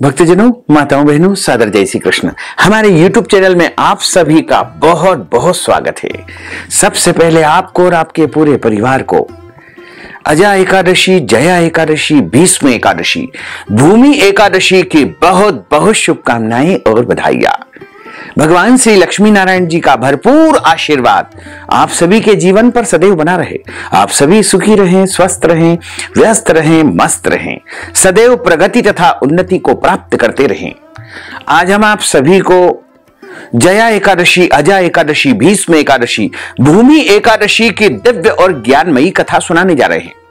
भक्तजनों, माताओं, बहनों, सादर जय श्री कृष्ण। हमारे YouTube चैनल में आप सभी का बहुत बहुत स्वागत है। सबसे पहले आपको और आपके पूरे परिवार को अजा एकादशी, जया एकादशी, भीष्म एकादशी, भूमि एकादशी की बहुत बहुत शुभकामनाएं और बधाइयां। भगवान श्री लक्ष्मी नारायण जी का भरपूर आशीर्वाद आप सभी के जीवन पर सदैव बना रहे। आप सभी सुखी रहें, स्वस्थ रहें, व्यस्त रहें, मस्त रहें, सदैव प्रगति तथा उन्नति को प्राप्त करते रहें। आज हम आप सभी को जया एकादशी, अजा एकादशी, भीष्म एकादशी, भूमि एकादशी की दिव्य और ज्ञानमयी कथा सुनाने जा रहे हैं।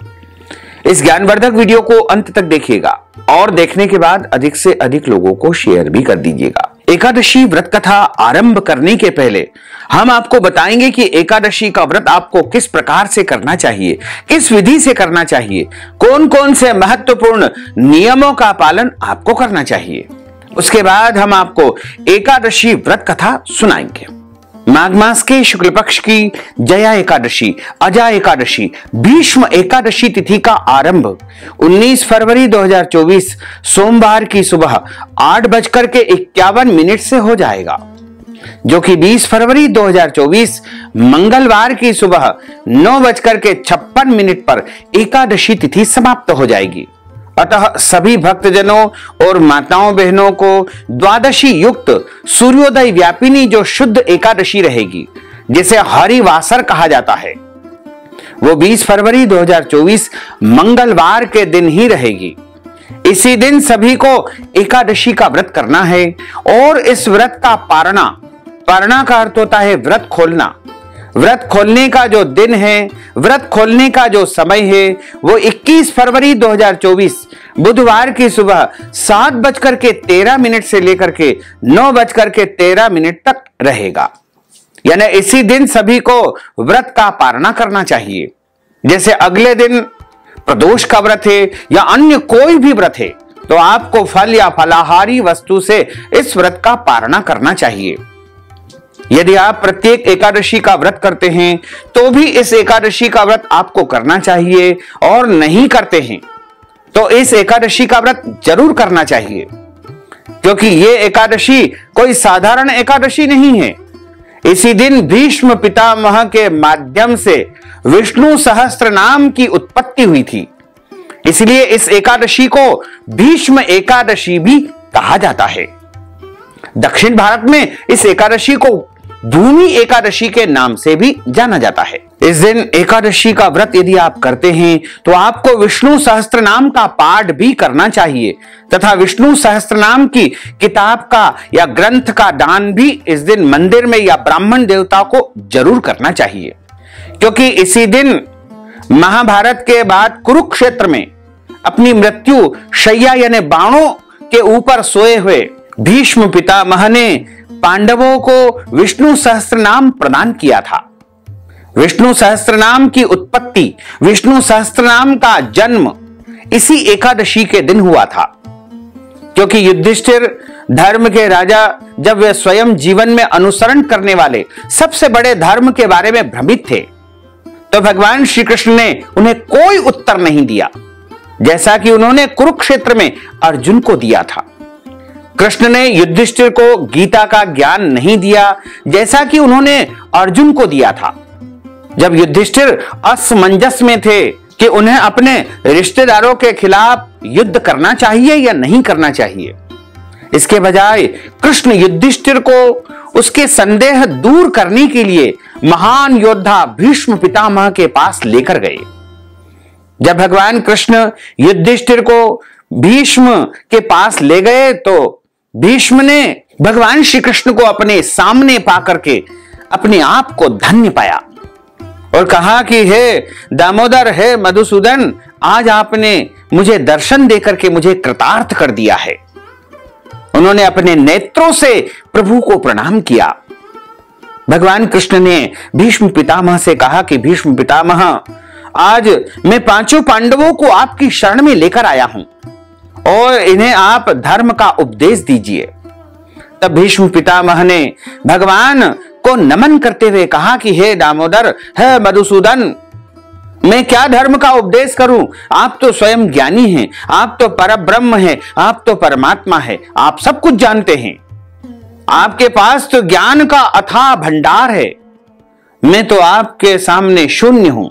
इस ज्ञानवर्धक वीडियो को अंत तक देखिएगा और देखने के बाद अधिक से अधिक लोगों को शेयर भी कर दीजिएगा। एकादशी व्रत कथा आरंभ करने के पहले हम आपको बताएंगे कि एकादशी का व्रत आपको किस प्रकार से करना चाहिए, किस विधि से करना चाहिए, कौन कौन से महत्वपूर्ण नियमों का पालन आपको करना चाहिए। उसके बाद हम आपको एकादशी व्रत कथा सुनाएंगे। माघ मास के शुक्ल पक्ष की जया एकादशी, अजा एकादशी, भीष्म एकादशी तिथि का आरंभ 19 फरवरी 2024 सोमवार की सुबह 8:51 से हो जाएगा, जो कि 20 फरवरी 2024 मंगलवार की सुबह 9:56 पर एकादशी तिथि समाप्त हो जाएगी। अतः सभी भक्तजनों और माताओं बहनों को द्वादशी युक्त सूर्योदय व्यापिनी जो शुद्ध एकादशी रहेगी, जिसे हरिवासर कहा जाता है, वो 20 फरवरी 2024 मंगलवार के दिन ही रहेगी। इसी दिन सभी को एकादशी का व्रत करना है और इस व्रत का पारणा का अर्थ होता है व्रत खोलना। व्रत खोलने का जो दिन है, व्रत खोलने का जो समय है, वो 21 फरवरी 2024 बुधवार की सुबह 7:13 से लेकर के 9:13 तक रहेगा। यानी इसी दिन सभी को व्रत का पारणा करना चाहिए। जैसे अगले दिन प्रदोष का व्रत है या अन्य कोई भी व्रत है, तो आपको फल या फलाहारी वस्तु से इस व्रत का पारणा करना चाहिए। यदि आप प्रत्येक एकादशी का व्रत करते हैं तो भी इस एकादशी का व्रत आपको करना चाहिए, और नहीं करते हैं तो इस एकादशी का व्रत जरूर करना चाहिए, क्योंकि ये एकादशी कोई साधारण एकादशी नहीं है। इसी दिन भीष्म पितामह के माध्यम से विष्णु सहस्त्र नाम की उत्पत्ति हुई थी, इसलिए इस एकादशी को भीष्म एकादशी भी कहा जाता है। दक्षिण भारत में इस एकादशी को भूमि एकादशी के नाम से भी जाना जाता है। इस दिन एकादशी का व्रत यदि आप करते हैं तो आपको विष्णु सहस्त्र नाम का पाठ भी करना चाहिए तथा विष्णु सहस्त्र नाम की किताब का या ग्रंथ का दान भी इस दिन मंदिर में या ब्राह्मण देवता को जरूर करना चाहिए, क्योंकि इसी दिन महाभारत के बाद कुरुक्षेत्र में अपनी मृत्यु शैया यानी बाणों के ऊपर सोए हुए भीष्म पितामह ने पांडवों को विष्णु सहस्त्र नाम प्रदान किया था। विष्णु सहस्त्र नाम की उत्पत्ति, विष्णु सहस्त्र नाम का जन्म इसी एकादशी के दिन हुआ था, क्योंकि युधिष्ठिर धर्म के राजा जब वे स्वयं जीवन में अनुसरण करने वाले सबसे बड़े धर्म के बारे में भ्रमित थे, तो भगवान श्री कृष्ण ने उन्हें कोई उत्तर नहीं दिया, जैसा कि उन्होंने कुरुक्षेत्र में अर्जुन को दिया था। कृष्ण ने युधिष्ठिर को गीता का ज्ञान नहीं दिया, जैसा कि उन्होंने अर्जुन को दिया था। जब युधिष्ठिर असमंजस में थे कि उन्हें अपने रिश्तेदारों के खिलाफ युद्ध करना चाहिए या नहीं करना चाहिए, इसके बजाय कृष्ण युधिष्ठिर को उसके संदेह दूर करने के लिए महान योद्धा भीष्म पितामह के पास लेकर गए। जब भगवान कृष्ण युधिष्ठिर को भीष्म के पास ले गए तो भीष्म ने भगवान श्री कृष्ण को अपने सामने पाकर के अपने आप को धन्य पाया और कहा कि हे दामोदर, हे मधुसूदन, आज आपने मुझे दर्शन देकर के मुझे कृतार्थ कर दिया है। उन्होंने अपने नेत्रों से प्रभु को प्रणाम किया। भगवान कृष्ण ने भीष्म पितामह से कहा कि भीष्म पितामह, आज मैं पांचों पांडवों को आपकी शरण में लेकर आया हूं और इन्हें आप धर्म का उपदेश दीजिए। तब भीष्म पितामह ने भगवान को नमन करते हुए कहा कि हे दामोदर, हे मधुसूदन, मैं क्या धर्म का उपदेश करूं? आप तो स्वयं ज्ञानी हैं, आप तो परब्रह्म हैं, आप तो परमात्मा हैं, आप सब कुछ जानते हैं, आपके पास तो ज्ञान का अथाह भंडार है, मैं तो आपके सामने शून्य हूं।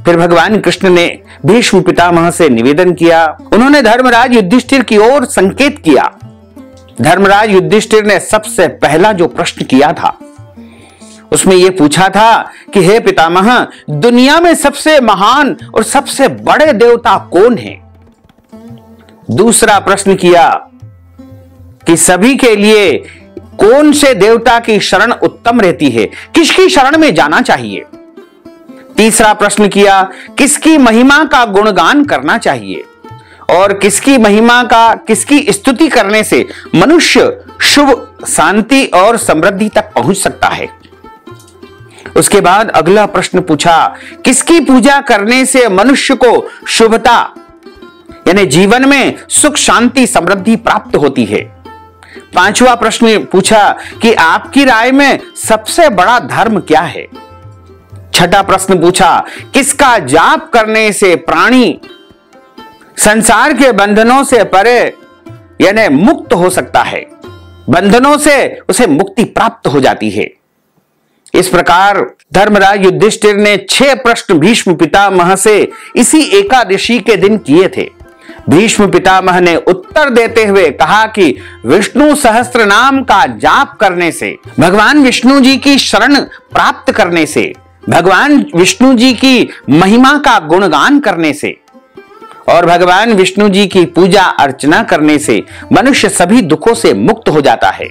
फिर भगवान कृष्ण ने भीष्म पितामह से निवेदन किया। उन्होंने धर्मराज युधिष्ठिर की ओर संकेत किया। धर्मराज युधिष्ठिर ने सबसे पहला जो प्रश्न किया था उसमें यह पूछा था कि हे पितामह, दुनिया में सबसे महान और सबसे बड़े देवता कौन है? दूसरा प्रश्न किया कि सभी के लिए कौन से देवता की शरण उत्तम रहती है, किसकी शरण में जाना चाहिए? तीसरा प्रश्न किया किसकी महिमा का गुणगान करना चाहिए और किसकी महिमा का, किसकी स्तुति करने से मनुष्य शुभ, शांति और समृद्धि तक पहुंच सकता है। उसके बाद अगला प्रश्न पूछा किसकी पूजा करने से मनुष्य को शुभता यानी जीवन में सुख, शांति, समृद्धि प्राप्त होती है। पांचवा प्रश्न पूछा कि आपकी राय में सबसे बड़ा धर्म क्या है? छठा प्रश्न पूछा किसका जाप करने से प्राणी संसार के बंधनों से परे यानी मुक्त हो सकता है, बंधनों से उसे मुक्ति प्राप्त हो जाती है। इस प्रकार धर्मराज युधिष्ठिर ने 6 प्रश्न भीष्म पितामह से इसी एकादशी के दिन किए थे। भीष्म पितामह ने उत्तर देते हुए कहा कि विष्णु सहस्त्र नाम का जाप करने से, भगवान विष्णु जी की शरण प्राप्त करने से, भगवान विष्णु जी की महिमा का गुणगान करने से और भगवान विष्णु जी की पूजा अर्चना करने से मनुष्य सभी दुखों से मुक्त हो जाता है।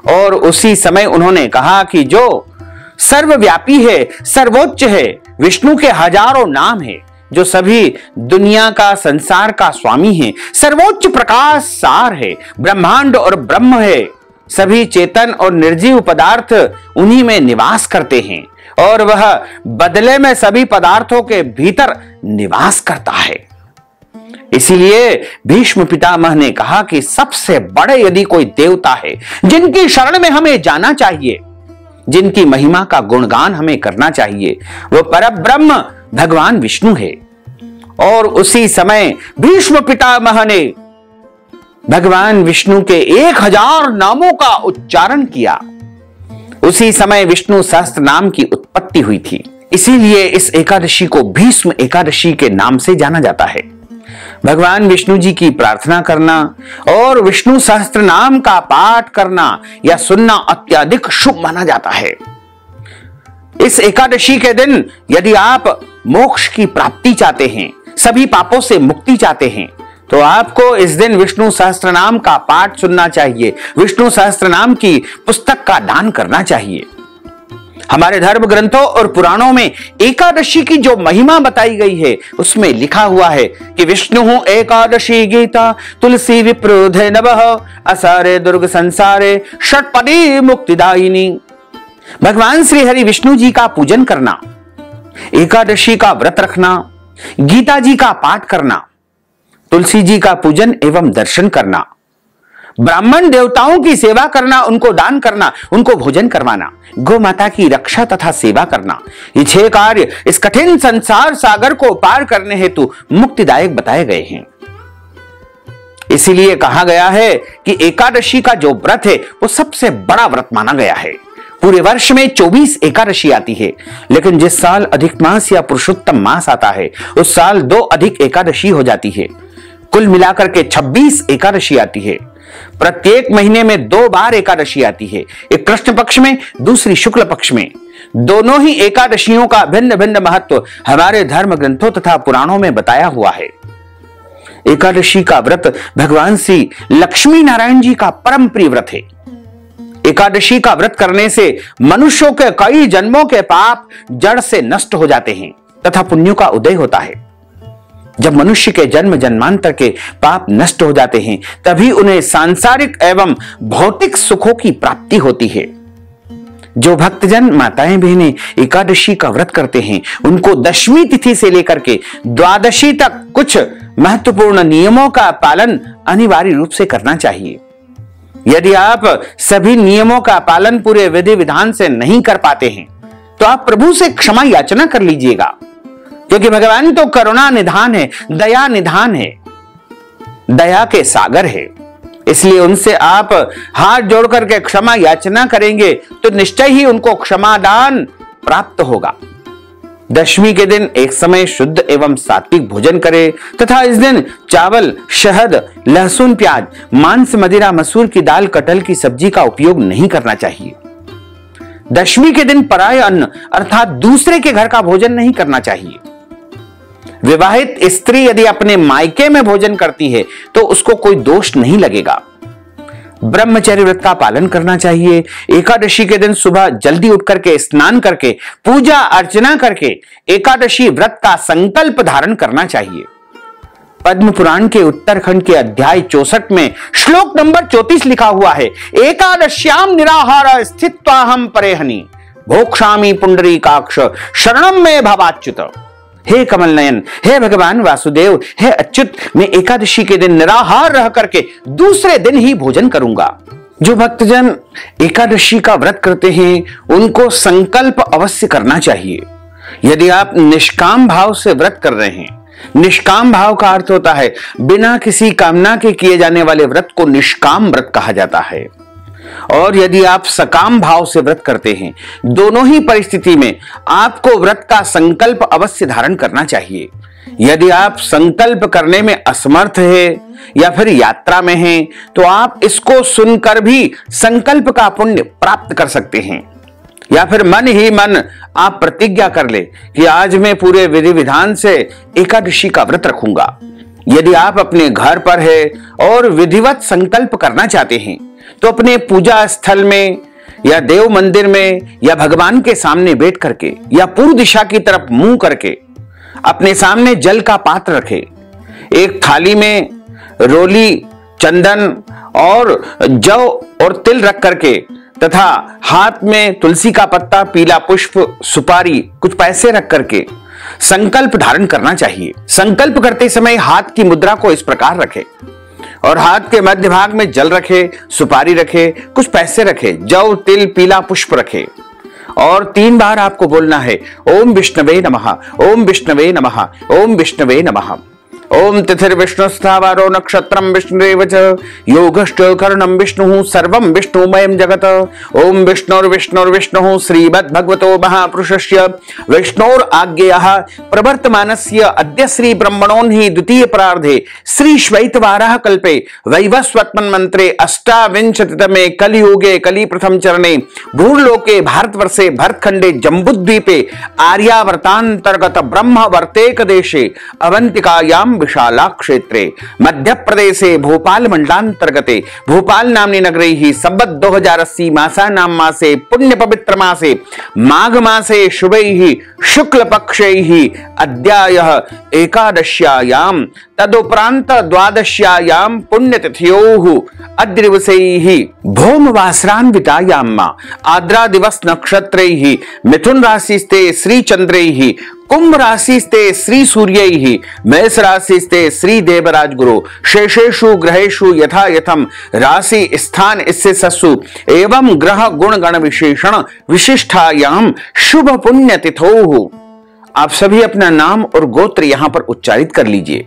और उसी समय उन्होंने कहा कि जो सर्वव्यापी है, सर्वोच्च है, विष्णु के हजारों नाम है, जो सभी दुनिया का, संसार का स्वामी है, सर्वोच्च प्रकाश सार है, ब्रह्मांड और ब्रह्म है, सभी चेतन और निर्जीव पदार्थ उन्हीं में निवास करते हैं और वह बदले में सभी पदार्थों के भीतर निवास करता है। इसीलिए भीष्म पितामह ने कहा कि सबसे बड़े यदि कोई देवता है जिनकी शरण में हमें जाना चाहिए, जिनकी महिमा का गुणगान हमें करना चाहिए, वो परब्रह्म भगवान विष्णु है। और उसी समय भीष्म पितामह ने भगवान विष्णु के 1000 नामों का उच्चारण किया। उसी समय विष्णु सहस्त्र नाम की उत्पत्ति हुई थी। इसीलिए इस एकादशी को भीष्म एकादशी के नाम से जाना जाता है। भगवान विष्णु जी की प्रार्थना करना और विष्णु सहस्त्र नाम का पाठ करना या सुनना अत्यधिक शुभ माना जाता है। इस एकादशी के दिन यदि आप मोक्ष की प्राप्ति चाहते हैं, सभी पापों से मुक्ति चाहते हैं, तो आपको इस दिन विष्णु सहस्त्र नाम का पाठ सुनना चाहिए, विष्णु सहस्त्र नाम की पुस्तक का दान करना चाहिए। हमारे धर्म ग्रंथों और पुराणों में एकादशी की जो महिमा बताई गई है उसमें लिखा हुआ है कि विष्णु एकादशी गीता तुलसी विप्रोधे नवः असारे दुर्ग संसारे षटपदी मुक्तिदायिनी। भगवान श्री हरि विष्णु जी का पूजन करना, एकादशी का व्रत रखना, गीता जी का पाठ करना, तुलसी जी का पूजन एवं दर्शन करना, ब्राह्मण देवताओं की सेवा करना, उनको दान करना, उनको भोजन करवाना, गौ माता की रक्षा तथा सेवा करना, ये 6 कार्य इस कठिन संसार सागर को पार करने हेतु मुक्तिदायक बताए गए हैं। इसीलिए कहा गया है कि एकादशी का जो व्रत है वो सबसे बड़ा व्रत माना गया है। पूरे वर्ष में 24 एकादशी आती है, लेकिन जिस साल अधिक मास या पुरुषोत्तम मास आता है उस साल 2 अधिक एकादशी हो जाती है। कुल मिलाकर के 26 एकादशी आती है। प्रत्येक महीने में 2 बार एकादशी आती है, एक कृष्ण पक्ष में, दूसरी शुक्ल पक्ष में। दोनों ही एकादशियों का भिन्न भिन्न महत्व हमारे धर्म ग्रंथों तथा पुराणों में बताया हुआ है। एकादशी का व्रत भगवान श्री लक्ष्मी नारायण जी का परम प्रिय व्रत है। एकादशी का व्रत करने से मनुष्यों के कई जन्मों के पाप जड़ से नष्ट हो जाते हैं तथा पुण्यों का उदय होता है। जब मनुष्य के जन्म जन्मांतर के पाप नष्ट हो जाते हैं तभी उन्हें सांसारिक एवं भौतिक सुखों की प्राप्ति होती है। जो भक्तजन माताएं बहनें एकादशी का व्रत करते हैं उनको दशमी तिथि से लेकर के द्वादशी तक कुछ महत्वपूर्ण नियमों का पालन अनिवार्य रूप से करना चाहिए। यदि आप सभी नियमों का पालन पूरे विधि विधान से नहीं कर पाते हैं तो आप प्रभु से क्षमा याचना कर लीजिएगा, क्योंकि भगवान तो करुणा निधान है, दया निधान है, दया के सागर है। इसलिए उनसे आप हाथ जोड़ करके क्षमा याचना करेंगे तो निश्चय ही उनको क्षमादान प्राप्त होगा। दशमी के दिन एक समय शुद्ध एवं सात्विक भोजन करें तथा इस दिन चावल, शहद, लहसुन, प्याज, मांस, मदिरा, मसूर की दाल, कटहल की सब्जी का उपयोग नहीं करना चाहिए। दशमी के दिन पराय अन्न अर्थात दूसरे के घर का भोजन नहीं करना चाहिए। विवाहित स्त्री यदि अपने मायके में भोजन करती है तो उसको कोई दोष नहीं लगेगा। ब्रह्मचर्य व्रत का पालन करना चाहिए। एकादशी के दिन सुबह जल्दी उठ करके स्नान करके पूजा अर्चना करके एकादशी व्रत का संकल्प धारण करना चाहिए। पद्म पुराण के उत्तरखंड के अध्याय 64 में श्लोक नंबर 34 लिखा हुआ है, एकादश्याम निराहार स्थित्वाहम परेहनि भोक्षामि पुंडरीकाक्ष शरणम में भवाच्युत। हे कमल नयन, हे भगवान वासुदेव, हे अच्युत, मैं एकादशी के दिन निराहार रह करके दूसरे दिन ही भोजन करूंगा। जो भक्तजन एकादशी का व्रत करते हैं उनको संकल्प अवश्य करना चाहिए। यदि आप निष्काम भाव से व्रत कर रहे हैं, निष्काम भाव का अर्थ होता है बिना किसी कामना के किए जाने वाले व्रत को निष्काम व्रत कहा जाता है। और यदि आप सकाम भाव से व्रत करते हैं, दोनों ही परिस्थिति में आपको व्रत का संकल्प अवश्य धारण करना चाहिए। यदि आप संकल्प करने में असमर्थ है या फिर यात्रा में हैं, तो आप इसको सुनकर भी संकल्प का पुण्य प्राप्त कर सकते हैं। या फिर मन ही मन आप प्रतिज्ञा कर ले कि आज मैं पूरे विधि विधान से एकादशी का व्रत रखूंगा। यदि आप अपने घर पर है और विधिवत संकल्प करना चाहते हैं तो अपने पूजा स्थल में या देव मंदिर में या भगवान के सामने बैठ करके या पूर्व दिशा की तरफ मुंह करके अपने सामने जल का पात्र रखें। एक थाली में रोली, चंदन और जौ और तिल रख करके तथा हाथ में तुलसी का पत्ता, पीला पुष्प, सुपारी, कुछ पैसे रख करके संकल्प धारण करना चाहिए। संकल्प करते समय हाथ की मुद्रा को इस प्रकार रखें और हाथ के मध्य भाग में जल रखे, सुपारी रखे, कुछ पैसे रखे, जौ, तिल, पीला पुष्प रखे और 3 बार आपको बोलना है, ओम विष्णवे नमः, ओम विष्णवे नमः, ओम विष्णवे नमः। ओम तिथिर्विष्णुस्थावरो नक्षत्रम विष्णुरेव च योगश्च करणं विष्णुः सर्वं विष्णुमयं जगत्। ओम विष्णुर्विष्णुर्विष्णुः श्रीमद्भगवतो महापुरुषस्य विष्णोराज्ञया प्रवर्तमानस्य अद्य श्री ब्रह्मणोन्हि द्वितीय परार्धे श्री श्वैतवाराह कल्पे वैवस्वत्मन्मन्त्रे अष्टाविंशतितमे कलियुगे कलि प्रथम चरणे भूर्लोके भारतवर्षे भरतखंडे जम्बूद्वीपे आर्यावर्तांतर्गत ब्रह्मवर्तेक देशे अवंतिकायां विशाला क्षेत्रे मध्य प्रदेशे भोपाल मंडलांतर्गते भोपाल नामनी नगरे ही संवत् 2080 मासा नाम मासे पुण्य पवित्र मासे माघ मासे शुभैः शुक्ल पक्षैः अद्यायः एकादश्यायां तदुपरांत द्वादश्यायां पुण्यतिथ्योः अद्य दिवसैः भौमवासरान्वितायां आद्रा दिवस नक्षत्रैः मिथुन राशिस्ते श्री चंद्रैः कुंभ राशिस्ते श्री सूर्यैः मेष राशिस्ते श्री देवराज गुरु शेषेषु ग्रहेषु यथा यथम राशि स्थान इससे सस्सु एवं ग्रह गुण गण विशेषण विशिष्टायाम शुभ पुण्य तिथोः। आप सभी अपना नाम और गोत्र यहां पर उच्चारित कर लीजिए।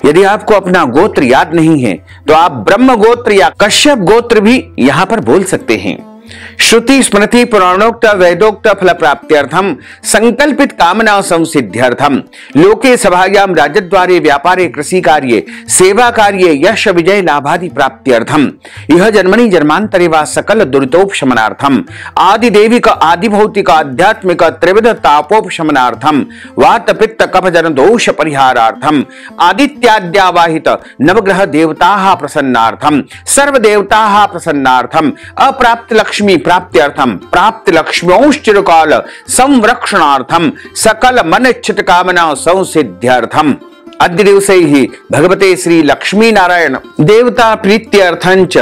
यदि आपको अपना गोत्र याद नहीं है तो आप ब्रह्म गोत्र या कश्यप गोत्र भी यहां पर बोल सकते हैं। श्रुति स्मृति पुराणोक्त वेदोक्त फल प्राप्त्यर्थम संकल्पित कामना संसिद्ध्यर्थम लोके सभायां राजद्वारे व्यापारे कृषि कार्ये सेवा कार्ये यश विजय लाभादि प्राप्त्यर्थम यह जन्मनि जन्मांतरे वा सकल दुरितोपशमनार्थम आदि देविक आदि भौतिक आध्यात्मिक त्रिविध तापोपशमनार्थम वात पित्त कफ जन दोष परिहारार्थम आदित्याद्यावाहित नवग्रह देवताः प्रसन्नार्थम सर्व देवताः प्रसन्नार्थम अप्राप्त लक्ष्मी प्राप्त्यर्थम प्राप्त लक्ष्म्योश्चिरकाल संरक्षणार्थम सकल मनिच्छित कामना संसिद्ध्यर्थम अद्य दिवसे ही भगवते श्री लक्ष्मी नारायण देवता प्रीत्यर्थंच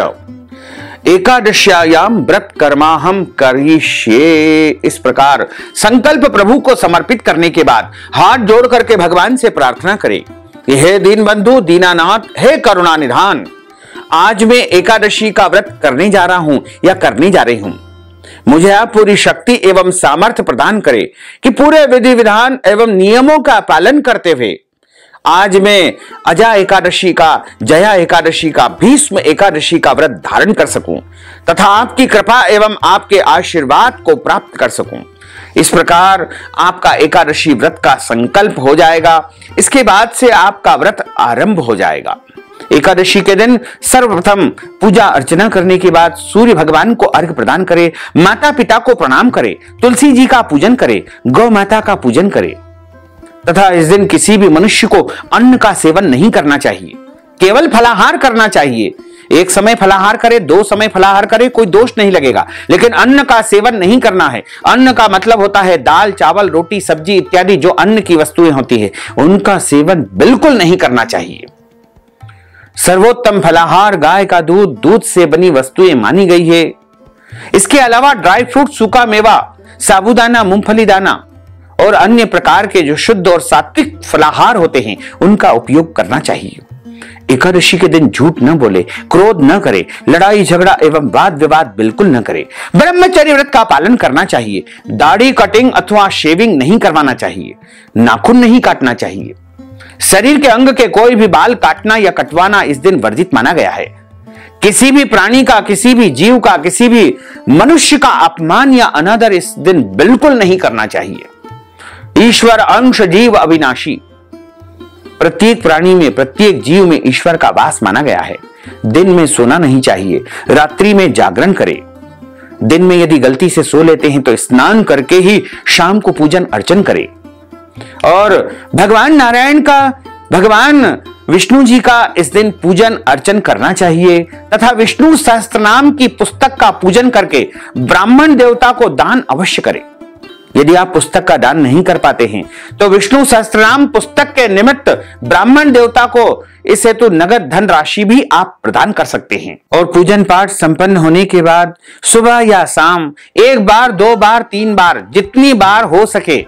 एकादश्यायाम व्रत कर्माहम करिष्ये। इस प्रकार संकल्प प्रभु को समर्पित करने के बाद हाथ जोड़ करके भगवान से प्रार्थना करें, हे दीन बंधु दीनानाथ, हे करुणा निधान, आज मैं एकादशी का व्रत करने जा रहा हूं या करने जा रही हूं। मुझे आप पूरी शक्ति एवं सामर्थ्य प्रदान करे कि पूरे विधि विधान एवं नियमों का पालन करते हुए आज मैं अजा एकादशी का, जया एकादशी का, भीष्म एकादशी का व्रत धारण कर सकूं तथा आपकी कृपा एवं आपके आशीर्वाद को प्राप्त कर सकूं। इस प्रकार आपका एकादशी व्रत का संकल्प हो जाएगा। इसके बाद से आपका व्रत आरंभ हो जाएगा। एकादशी के दिन सर्वप्रथम पूजा अर्चना करने के बाद सूर्य भगवान को अर्घ्य प्रदान करे, माता पिता को प्रणाम करे, तुलसी जी का पूजन करे, गौ माता का पूजन करे तथा इस दिन किसी भी मनुष्य को अन्न का सेवन नहीं करना चाहिए, केवल फलाहार करना चाहिए। एक समय फलाहार करे, 2 समय फलाहार करे, कोई दोष नहीं लगेगा, लेकिन अन्न का सेवन नहीं करना है। अन्न का मतलब होता है दाल, चावल, रोटी, सब्जी इत्यादि जो अन्न की वस्तुएं होती है, उनका सेवन बिल्कुल नहीं करना चाहिए। सर्वोत्तम फलाहार गाय का दूध, दूध से बनी वस्तुएं मानी गई है। इसके अलावा ड्राई फ्रूट, सूखा मेवा, साबूदाना, मूंगफली दाना और अन्य प्रकार के जो शुद्ध और सात्विक फलाहार होते हैं, उनका उपयोग करना चाहिए। एकादशी के दिन झूठ न बोले, क्रोध न करे, लड़ाई झगड़ा एवं वाद विवाद बिल्कुल न करे। ब्रह्मचर्य व्रत का पालन करना चाहिए। दाढ़ी कटिंग अथवा शेविंग नहीं करवाना चाहिए। नाखून नहीं काटना चाहिए। शरीर के अंग के कोई भी बाल काटना या कटवाना इस दिन वर्जित माना गया है। किसी भी प्राणी का, किसी भी जीव का, किसी भी मनुष्य का अपमान या अनादर इस दिन बिल्कुल नहीं करना चाहिए। ईश्वर अंश जीव अविनाशी। प्रत्येक प्राणी में, प्रत्येक जीव में ईश्वर का वास माना गया है। दिन में सोना नहीं चाहिए, रात्रि में जागरण करें। दिन में यदि गलती से सो लेते हैं तो स्नान करके ही शाम को पूजन अर्चन करें। और भगवान नारायण का, भगवान विष्णु जी का इस दिन पूजन अर्चन करना चाहिए तथा विष्णु सहस्त्रनाम की पुस्तक का पूजन करके ब्राह्मण देवता को दान अवश्य करें। यदि आप पुस्तक का दान नहीं कर पाते हैं तो विष्णु सहस्त्रनाम पुस्तक के निमित्त ब्राह्मण देवता को इस हेतु नगद धन राशि भी आप प्रदान कर सकते हैं। और पूजन पाठ संपन्न होने के बाद सुबह या शाम 1 बार, 2 बार, 3 बार, जितनी बार हो सके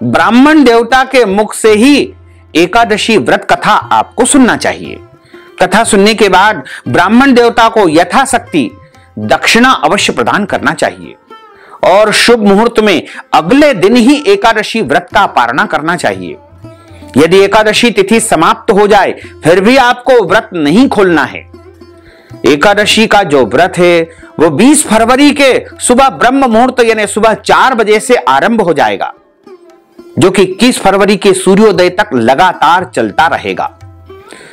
ब्राह्मण देवता के मुख से ही एकादशी व्रत कथा आपको सुनना चाहिए। कथा सुनने के बाद ब्राह्मण देवता को यथाशक्ति दक्षिणा अवश्य प्रदान करना चाहिए और शुभ मुहूर्त में अगले दिन ही एकादशी व्रत का पारणा करना चाहिए। यदि एकादशी तिथि समाप्त हो जाए फिर भी आपको व्रत नहीं खोलना है। एकादशी का जो व्रत है वो 20 फरवरी के सुबह ब्रह्म मुहूर्त यानी सुबह 4 बजे से आरंभ हो जाएगा, जो कि 21 फरवरी के सूर्योदय तक लगातार चलता रहेगा।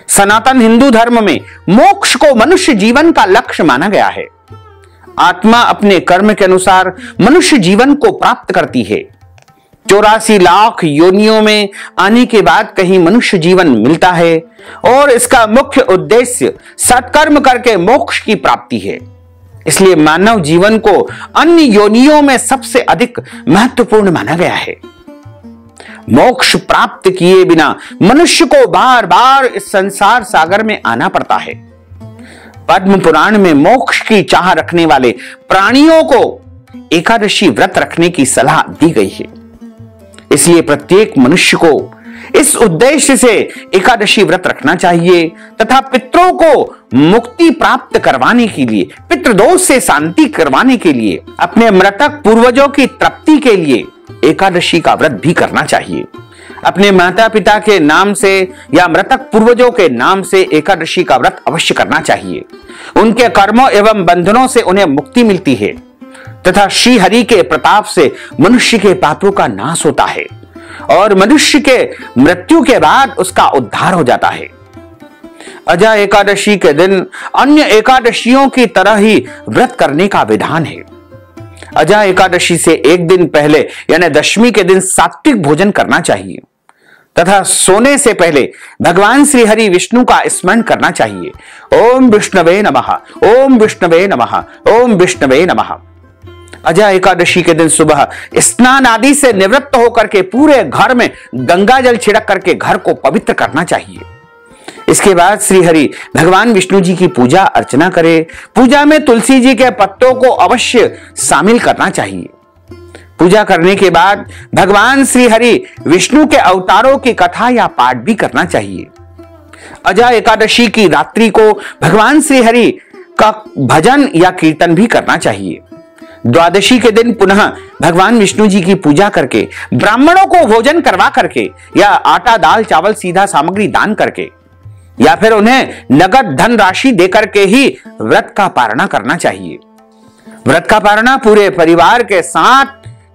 सनातन हिंदू धर्म में मोक्ष को मनुष्य जीवन का लक्ष्य माना गया है। आत्मा अपने कर्म के अनुसार मनुष्य जीवन को प्राप्त करती है। 84 लाख योनियों में आने के बाद कहीं मनुष्य जीवन मिलता है और इसका मुख्य उद्देश्य सत्कर्म करके मोक्ष की प्राप्ति है। इसलिए मानव जीवन को अन्य योनियों में सबसे अधिक महत्वपूर्ण माना गया है। मोक्ष प्राप्त किए बिना मनुष्य को बार बार इस संसार सागर में आना पड़ता है। पद्म पुराण में मोक्ष की चाह रखने वाले प्राणियों को एकादशी व्रत रखने की सलाह दी गई है। इसलिए प्रत्येक मनुष्य को इस उद्देश्य से एकादशी व्रत रखना चाहिए तथा पितरों को मुक्ति प्राप्त करवाने के लिए, पितृदोष से शांति करवाने के लिए, अपने मृतक पूर्वजों की तृप्ति के लिए एकादशी का व्रत भी करना चाहिए। अपने माता पिता के नाम से या मृतक पूर्वजों के नाम से एकादशी का व्रत अवश्य करना चाहिए। उनके कर्मों एवं बंधनों से उन्हें मुक्ति मिलती है तथा श्री हरि के प्रताप से मनुष्य के पापों का नाश होता है और मनुष्य के मृत्यु के बाद उसका उद्धार हो जाता है। अजा एकादशी के दिन अन्य एकादशियों की तरह ही व्रत करने का विधान है। अजा एकादशी से एक दिन पहले यानी दशमी के दिन सात्विक भोजन करना चाहिए तथा सोने से पहले भगवान श्री हरि विष्णु का स्मरण करना चाहिए। ओम विष्णवे नमः, ओम विष्णवे नमः, ओम विष्णवे नमः। अजा एकादशी के दिन सुबह स्नान आदि से निवृत्त होकर के पूरे घर में गंगा जल छिड़क करके घर को पवित्र करना चाहिए। इसके बाद श्री हरि भगवान विष्णु जी की पूजा अर्चना करें। पूजा में तुलसी जी के पत्तों को अवश्य शामिल करना चाहिए। पूजा करने के बाद भगवान श्री हरि विष्णु के अवतारों की कथा या पाठ भी करना चाहिए। अजा एकादशी की रात्रि को भगवान श्री हरि का भजन या कीर्तन भी करना चाहिए। द्वादशी के दिन पुनः भगवान विष्णु जी की पूजा करके, ब्राह्मणों को भोजन करवा करके, या आटा दाल चावल सीधा सामग्री दान करके, या फिर उन्हें नगद धन राशि देकर के ही व्रत का पारणा करना चाहिए। व्रत का पारणा पूरे परिवार के साथ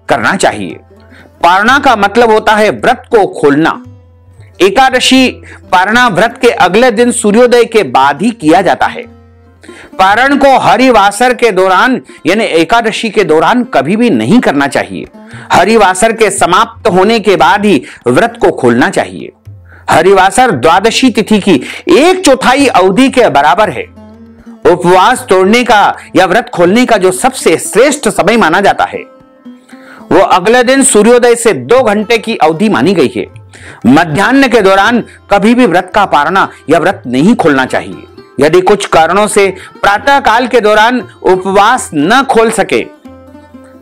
करना चाहिए। पारणा का मतलब होता है व्रत को खोलना। एकादशी पारणा व्रत के अगले दिन सूर्योदय के बाद ही किया जाता है। पारण को हरिवासर के दौरान यानी एकादशी के दौरान कभी भी नहीं करना चाहिए। हरिवासर के समाप्त होने के बाद ही व्रत को खोलना चाहिए। हरिवासर द्वादशी तिथि की 1/4 अवधि के बराबर है। उपवास तोड़ने का या व्रत खोलने का जो सबसे श्रेष्ठ समय माना जाता है वो अगले दिन सूर्योदय से 2 घंटे की अवधि मानी गई है। मध्याह्न के दौरान कभी भी व्रत का पारणा या व्रत नहीं खोलना चाहिए। यदि कुछ कारणों से प्रातः काल के दौरान उपवास न खोल सके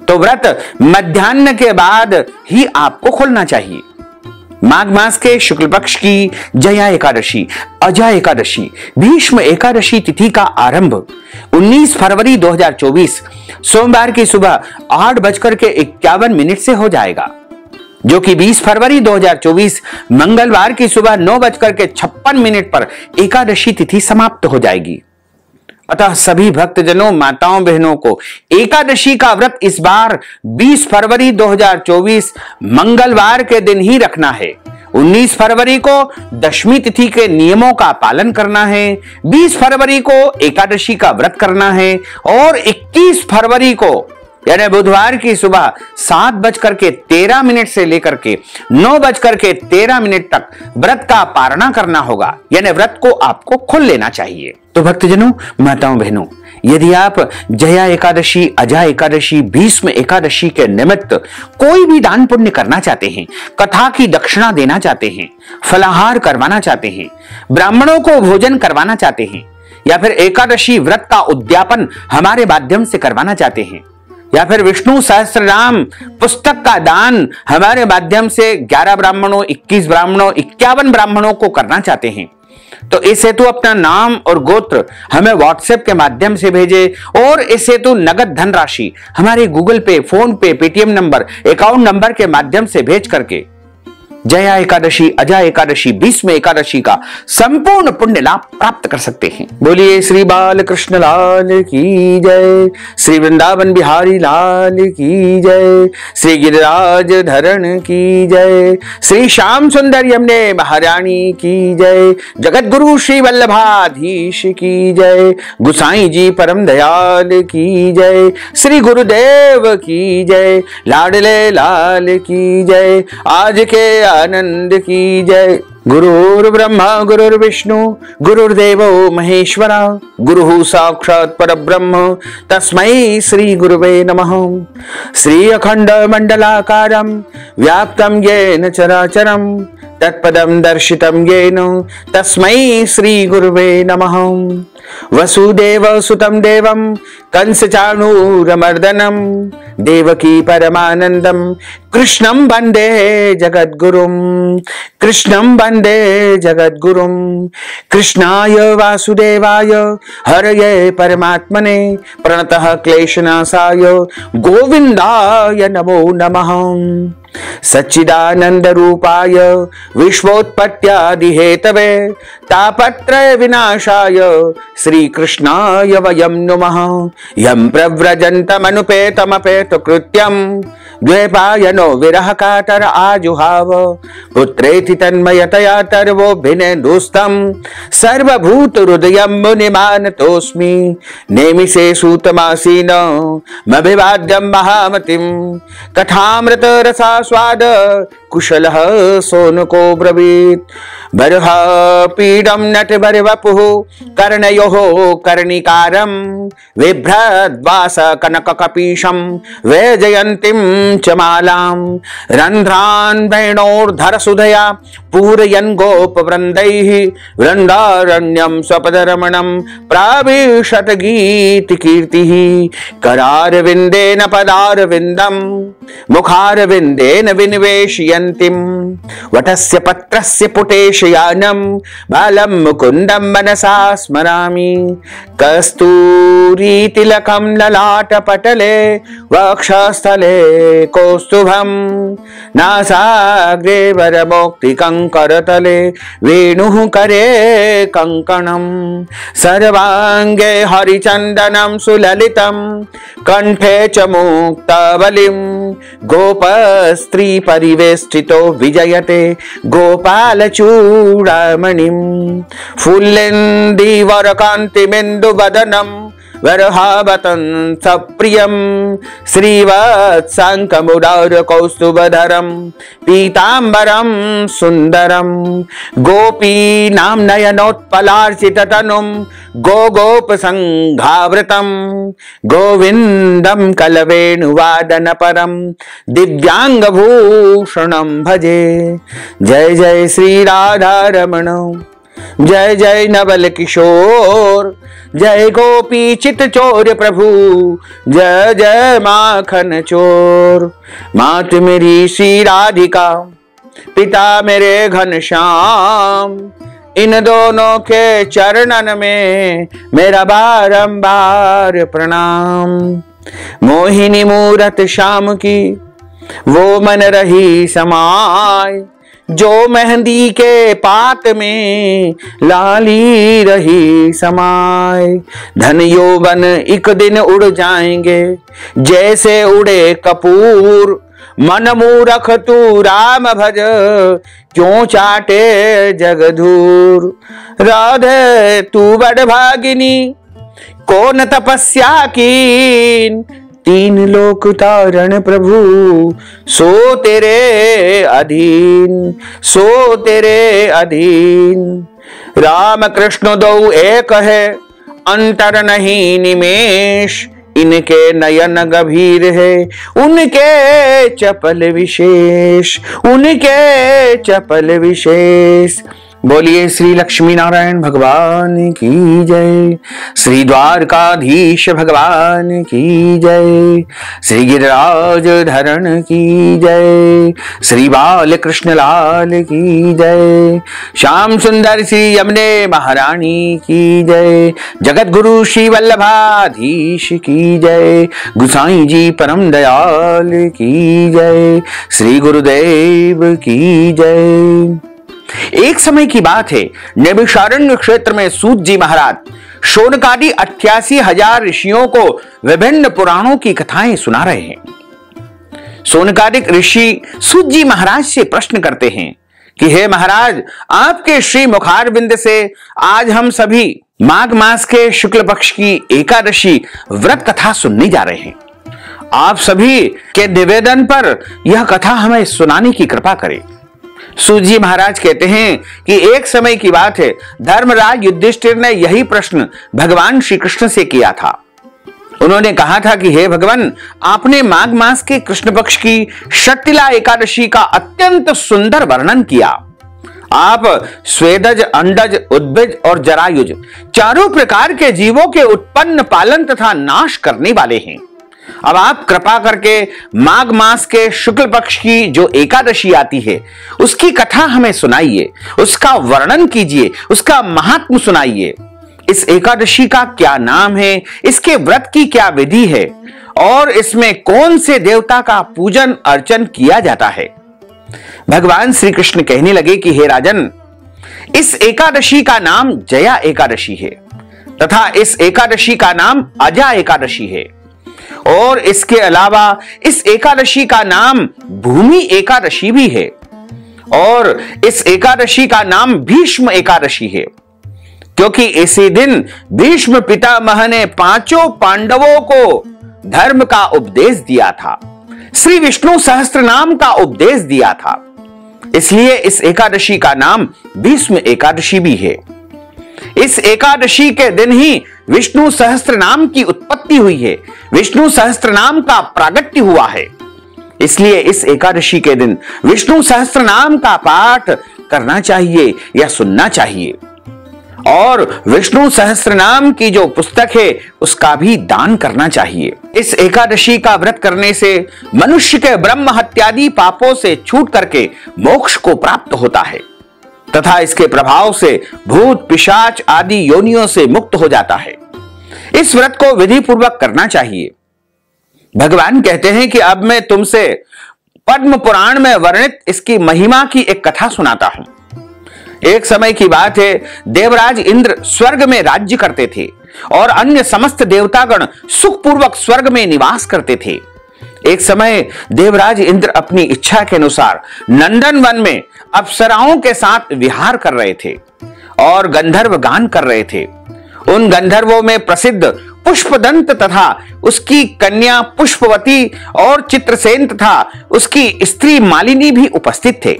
तो व्रत मध्याह्न के बाद ही आपको खोलना चाहिए। माघ मास के शुक्ल पक्ष की जया एकादशी, अजय एकादशी, भीष्म एकादशी तिथि का आरंभ 19 फरवरी 2024 सोमवार की सुबह 8:51 से हो जाएगा, जो कि 20 फरवरी 2024 मंगलवार की सुबह 9:56 पर एकादशी तिथि समाप्त हो जाएगी। अतः सभी भक्तजनों, माताओं, बहनों को एकादशी का व्रत इस बार 20 फरवरी 2024 मंगलवार के दिन ही रखना है। 19 फरवरी को दशमी तिथि के नियमों का पालन करना है, 20 फरवरी को एकादशी का व्रत करना है और 21 फरवरी को यानी बुधवार की सुबह 7:13 से लेकर के 9:13 तक व्रत का पारणा करना होगा, यानी व्रत को आपको खोल लेना चाहिए। तो भक्तजनों, माताओं, बहनों, यदि आप जया एकादशी, अजय एकादशी, भीष्म एकादशी के निमित्त कोई भी दान पुण्य करना चाहते हैं, कथा की दक्षिणा देना चाहते हैं, फलाहार करवाना चाहते हैं, ब्राह्मणों को भोजन करवाना चाहते हैं, या फिर एकादशी व्रत का उद्यापन हमारे माध्यम से करवाना चाहते हैं, या फिर विष्णु सहस्त्रनाम पुस्तक का दान हमारे माध्यम से 11 ब्राह्मणों, 21 ब्राह्मणों, 51 ब्राह्मणों को करना चाहते हैं, तो इस हेतु अपना नाम और गोत्र हमें व्हाट्सएप के माध्यम से भेजे और इस हेतु नगद धनराशि हमारे गूगल पे, फोन पे, पेटीएम नंबर, अकाउंट नंबर के माध्यम से भेज करके जया एकादशी, अजय एकादशी, भीष्म एकादशी का संपूर्ण पुण्य लाभ प्राप्त कर सकते हैं। बोलिए श्री बालकृष्ण लाल की जय, श्री वृंदावन बिहारी लाल की जय, श्री गिरिराज धरण की जय, श्री श्याम सुंदर यमुने महारानी की जय, जगत गुरु श्री वल्लभाधीश की जय, गुसाई जी परम दयाल की जय, श्री गुरुदेव की जय, लाडले लाल की जय, आज के आनंद की जय। गुरुर् ब्रह्मा गुरुर्विष्णु गुरुर्देवो महेश्वरा, गुरुः साक्षात् परब्रह्म तस्मै श्री गुरुवे नमः। श्री अखंड मंडलाकारं व्याप्तं येन चराचरं तत्पदं दर्शितं येन तस्मै श्री गुरुवे नमः। वसुदेव सुतं देवं कंसचाणूरमर्दनं देवकी परमानंदं कृष्णं वंदे जगद्गुरुं, कृष्णं वंदे जगद्गुरुं। कृष्णाय वासुदेवाय हरये परमात्मने प्रणतः क्लेशनाशाय गोविंदाय नमो नमः। सच्चिदानंद रूपाय विश्वोत्पत्त्यादि हेतवे तापत्रय विनाशाय श्री कृष्णाय वयं नुमः। यं प्रव्रजन्तमनुपेतमपेत कृत्यं द्वैपायनो विरह कातर आजुहाव पुत्रेति तन्मयतया तर्वोऽभिनेदुस्तं सर्वभूत हृदयं मुनिमानतोऽस्मि। नेमिषे सूतमासीन मभिवाद्यं महामतिं कथामृत रसास्वाद कुशलः सोनको ब्रवीत्। बर्ह पीडं नटबरवपुः कर्णयोः कर्णिकारं बिभ्रद्वास कनककपीशं वैजयन्तीं च मालां। रन्ध्रान् वेणोर्धरसुधया पूरयन् गोपवृन्दैः वृन्दारण्यं स्वपदरमणं प्राविशत गीतिकीर्तिः। करारविन्देन पदारविन्दं मुखारविन्देन विनिवेशयन् जयन्तीं वटस्य पत्रस्य पुटेशयानं बालं मुकुन्दं मनसा स्मरामि कस्तूरीतिलकं ललाटपटले वक्षस्थले कौस्तुभं नासाग्रे वरमौक्तिकं करतले वेणुः करे कंकणं सर्वांगे हरिचन्दनं सुललितं कंठे च मुक्तावलिं गोपस्त्री परिवेष्टितो विजयते गोपालचूडामणिं फुल्लेन्दीवरकान्तिमेन्दुवदनं वरहावतं सप्रियं श्रीवत्साङ्कमुदारकौस्तुभधरं पीताम्बरं सुन्दरं गोपीनां नयनोत्पलार्चिततनुं गोगोपसङ्घावृतं गोविन्दं कलवेणुवादनपरं दिव्याङ्गभूषणं भजे। जय जय श्री राधारमण, जय जय नवल किशोर, जय गोपी चित चोर प्रभु, जय जय माखन चोर। मात मेरी श्री राधिका, पिता मेरे घनश्याम, इन दोनों के चरणन में मेरा बारंबार प्रणाम। मोहिनी मूरत श्याम की वो मन रही समाय, जो मेहंदी के पात में लाली रही समाय। धन यौवन एक दिन उड़ जाएंगे जैसे उड़े कपूर, मन मूरख तू राम भज क्यों चाटे जगधूर। राधे तू बड़ भागिनी कौन तपस्या कीन, तीन लोक तारण प्रभु सो तेरे अधीन, सो तेरे अधीन। राम कृष्ण दो एक है अंतर नहीं निमेष, इनके नयन गंभीर है उनके चपल विशेष, उनके चपल विशेष। बोलिए श्री लक्ष्मी नारायण भगवान की जय, श्री द्वारकाधीश भगवान की जय, श्री गिरिराज धरण की जय, श्री बाल कृष्ण लाल की जय, श्याम सुंदर श्री यमुने महारानी की जय, जगत गुरु श्री वल्लभाधीश की जय, गुसाई जी परम दयाल की जय, श्री गुरुदेव की जय। एक समय की बात है, नैमिषारण्य क्षेत्र में सूत जी महाराज शौनकादि 88,000 ऋषियों को विभिन्न पुराणों की कथाएं सुना रहे हैं। शौनकादिक ऋषि सूत जी महाराज से प्रश्न करते हैं कि हे महाराज, आपके श्री मुखारविंद से आज हम सभी माघ मास के शुक्ल पक्ष की एकादशी व्रत कथा सुनने जा रहे हैं। आप सभी के निवेदन पर यह कथा हमें सुनाने की कृपा करें। सूत जी महाराज कहते हैं कि एक समय की बात है, धर्मराज युधिष्ठिर ने यही प्रश्न भगवान श्री कृष्ण से किया था। उन्होंने कहा था कि हे भगवान, आपने माघ मास के कृष्ण पक्ष की षट्टिला एकादशी का अत्यंत सुंदर वर्णन किया। आप स्वेदज, अंडज, उद्भिज और जरायुज चारों प्रकार के जीवों के उत्पन्न, पालन तथा नाश करने वाले हैं। अब आप कृपा करके माघ मास के शुक्ल पक्ष की जो एकादशी आती है उसकी कथा हमें सुनाइए, उसका वर्णन कीजिए, उसका महात्म्य सुनाइए। इस एकादशी का क्या नाम है, इसके व्रत की क्या विधि है और इसमें कौन से देवता का पूजन अर्चन किया जाता है। भगवान श्री कृष्ण कहने लगे कि हे राजन, इस एकादशी का नाम जया एकादशी है तथा इस एकादशी का नाम अजा एकादशी है और इसके अलावा इस एकादशी का नाम भूमि एकादशी भी है और इस एकादशी का नाम भीष्म एकादशी है, क्योंकि इसी दिन भीष्म पितामह ने पांचों पांडवों को धर्म का उपदेश दिया था, श्री विष्णु सहस्त्र नाम का उपदेश दिया था। इसलिए इस एकादशी का नाम भीष्म एकादशी भी है। इस एकादशी के दिन ही विष्णु सहस्त्र नाम की उत्पत्ति हुई है, विष्णु सहस्त्र नाम का प्रागट्य हुआ है। इसलिए इस एकादशी के दिन विष्णु सहस्त्र नाम का पाठ करना चाहिए या सुनना चाहिए। और विष्णु सहस्त्रनाम की जो पुस्तक है उसका भी दान करना चाहिए। इस एकादशी का व्रत करने से मनुष्य के ब्रह्म हत्यादि पापों से छूट करके मोक्ष को प्राप्त होता है तथा इसके प्रभाव से भूत पिशाच आदि योनियों से मुक्त हो जाता है। इस व्रत को विधि पूर्वक करना चाहिए। भगवान कहते हैं कि अब मैं तुमसे पद्म पुराण में वर्णित इसकी महिमा की एक कथा सुनाता हूं। एक समय की बात है, देवराज इंद्र स्वर्ग में राज्य करते थे और अन्य समस्त देवतागण सुखपूर्वक स्वर्ग में निवास करते थे। एक समय देवराज इंद्र अपनी इच्छा के अनुसार नंदन वन में अप्सराओं के साथ विहार कर रहे थे और गंधर्व गान कर रहे थे। उन गंधर्वों में प्रसिद्ध पुष्पदंत तथा उसकी कन्या पुष्पवती और चित्रसेन तथा उसकी स्त्री मालिनी भी उपस्थित थे।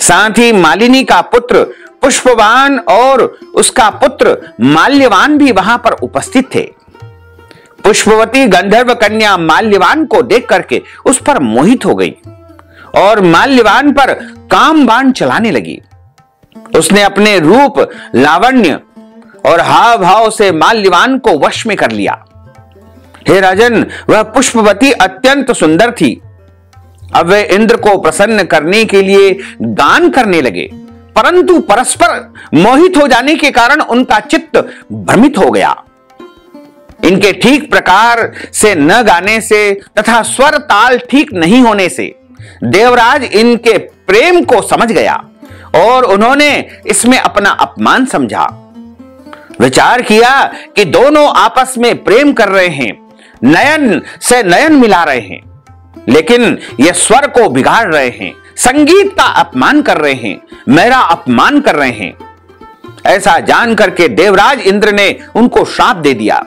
साथ ही मालिनी का पुत्र पुष्पवान और उसका पुत्र माल्यवान भी वहां पर उपस्थित थे। पुष्पवती गंधर्व कन्या माल्यवान को देख करके उस पर मोहित हो गई और माल्यवान पर काम बाण चलाने लगी। उसने अपने रूप, लावण्य और हाव भाव से माल्यवान को वश में कर लिया। हे राजन, वह पुष्पवती अत्यंत सुंदर थी। अब वे इंद्र को प्रसन्न करने के लिए गान करने लगे, परंतु परस्पर मोहित हो जाने के कारण उनका चित्त भ्रमित हो गया। इनके ठीक प्रकार से न गाने से तथा स्वर ताल ठीक नहीं होने से देवराज इनके प्रेम को समझ गया और उन्होंने इसमें अपना अपमान समझा। विचार किया कि दोनों आपस में प्रेम कर रहे हैं, नयन से नयन मिला रहे हैं, लेकिन ये स्वर को बिगाड़ रहे हैं, संगीत का अपमान कर रहे हैं, मेरा अपमान कर रहे हैं। ऐसा जान करके देवराज इंद्र ने उनको श्राप दे दिया।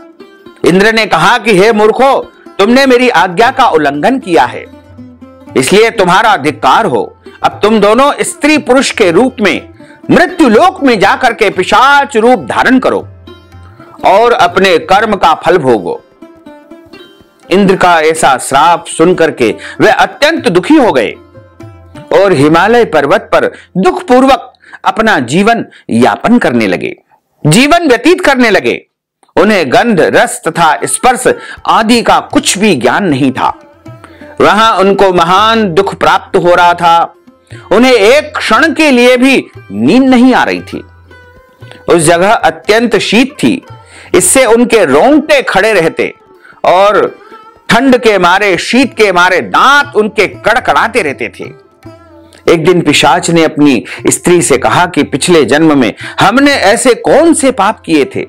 इंद्र ने कहा कि हे मूर्खो, तुमने मेरी आज्ञा का उल्लंघन किया है, इसलिए तुम्हारा धिक्कार हो। अब तुम दोनों स्त्री पुरुष के रूप में मृत्यु लोक में जाकर के पिशाच रूप धारण करो और अपने कर्म का फल भोगो। इंद्र का ऐसा श्राप सुनकर के वे अत्यंत दुखी हो गए और हिमालय पर्वत पर दुख पूर्वक अपना जीवन यापन करने लगे, जीवन व्यतीत करने लगे। उन्हें गंध, रस तथा स्पर्श आदि का कुछ भी ज्ञान नहीं था। वहां उनको महान दुख प्राप्त हो रहा था। उन्हें एक क्षण के लिए भी नींद नहीं आ रही थी। उस जगह अत्यंत शीत थी, इससे उनके रोंगटे खड़े रहते और ठंड के मारे, शीत के मारे दांत उनके कड़कड़ाते रहते थे। एक दिन पिशाच ने अपनी स्त्री से कहा कि पिछले जन्म में हमने ऐसे कौन से पाप किए थे